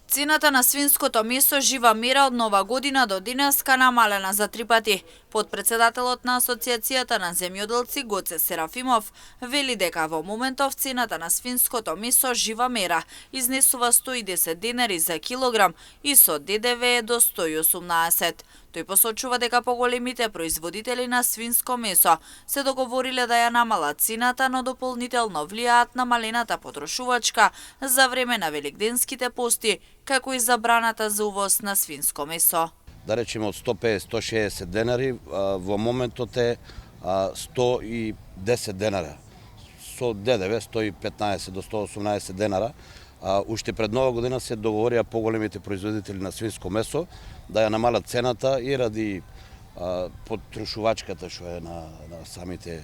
Цената на свинското месо жива мера од нова година до денеска намалена за 3 пати. Подпредседателот на Асоциацијата на земјоделци Гоце Серафимов вели дека во моментов цената на свинското месо жива мера изнесува 110 денари за килограм и со ДДВ е до 118. Тој посочува дека поголемите производители на свинско месо се договориле да ја намалат цената, но дополнително влијаат намалената потрошувачка за време на великденските пости, како и забраната за увоз на свинско месо. Да речеме од 150-160 денари, во моментот е 110 денара. Со ДДВ 115 до 118 денара. Уште пред нова година се договорија поголемите производители на свинско месо да ја намалат цената и ради потрошувачката што е на самите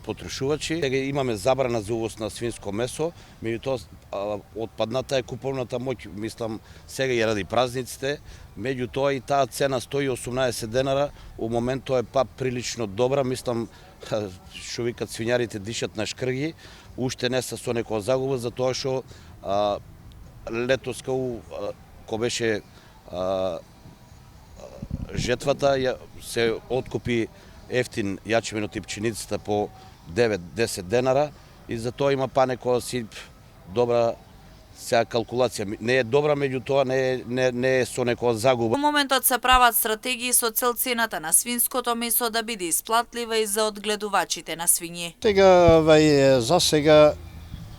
потрошувачи. Сега имаме забрана за увоз на свинско месо, меѓутоа отпадната е куповната моќ, мислам сега и ради празниците, меѓутоа и таа цена 118 денара у моментот е прилично добра, мислам што викат свињарите дишат на шкрги, уште не се со некоја загуба, затоа што летоска кога беше жетвата се откупи ефтин јачменот и пченицата по 9-10 денара и затоа има некоја си добра сега калкулација. Не е добра, меѓутоа не е со некоја загуба. Во моментот се прават стратегии со цел цената на свинското месо да биде исплатлива и за одгледувачите на свињи. Сега, за сега,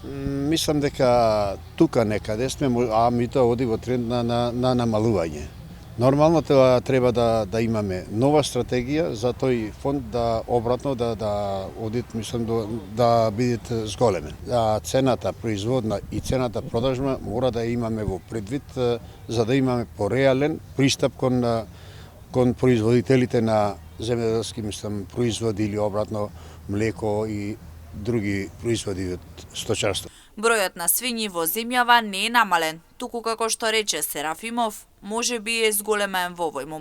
мислам дека тука некаде сме, ми тоа оди во тренд на намалување. Нормално треба да имаме нова стратегија за тој фонд да обратно да одит, мислам да бидат зголемен. Цената производна и цената продажна мора да имаме во предвид за да имаме пореален пристап кон производителите на земјоделски, мислам, производи или обратно млеко и други производи од сточарство. Бројот на свињи во земјава не е намален, туку како што рече Серафимов, можеби е зголемен во овој момент.